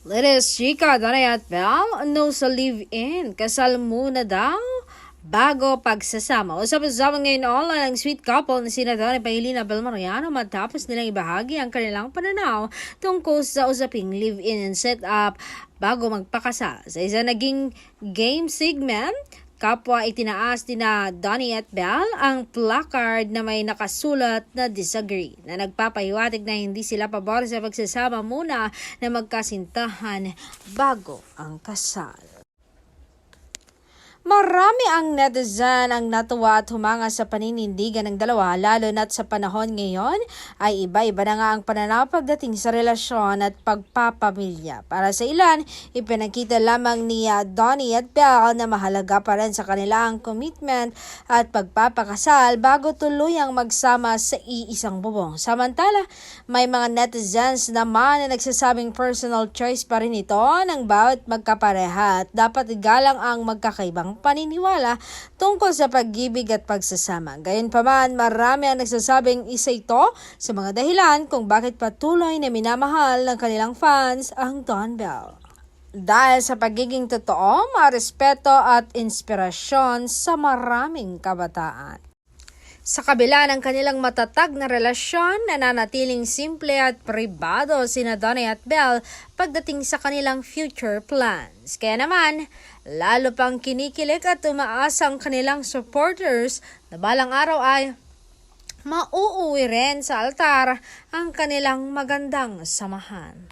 Latest chika, Danay at Bel, no sa live-in. Kasal muna daw bago pagsasama. Usap-usapan ngayon online ang sweet couple na sina Danay Pailina Bel Mariano matapos nilang ibahagi ang kanilang pananaw tungkol sa usaping live-in and set-up bago magpakasal. Sa isa naging game segment, kapwa itinaas din na Donnie at Belle ang placard na may nakasulat na disagree na nagpapahiwatig na hindi sila pabor sa pagsasama muna na magkasintahan bago ang kasal. Marami ang netizen ang natuwa at humanga sa paninindigan ng dalawa lalo na't sa panahon ngayon ay iba-iba na nga ang pananaw pagdating sa relasyon at pagpapamilya. Para sa ilan, ipinakita lamang ni Donnie at Belle na mahalaga pa rin sa kanilang commitment at pagpapakasal bago tuluyang magsama sa iisang bubong. Samantala, may mga netizens naman na nagsasabing personal choice pa rin ito ng bawat magkapareha at dapat igalang ang magkakaibang paniniwala tungkol sa pag-ibig at pagsasama. Gayunpaman, marami ang nagsasabing isa ito sa mga dahilan kung bakit patuloy na minamahal ng kanilang fans ang Don Bell. Dahil sa pagiging totoo, marespeto at inspirasyon sa maraming kabataan. Sa kabila ng kanilang matatag na relasyon, nananatiling simple at pribado sina Donnie at Belle pagdating sa kanilang future plans. Kaya naman, lalo pang kinikilig at umaasa ang kanilang supporters na balang araw ay mauuwi rin sa altar ang kanilang magandang samahan.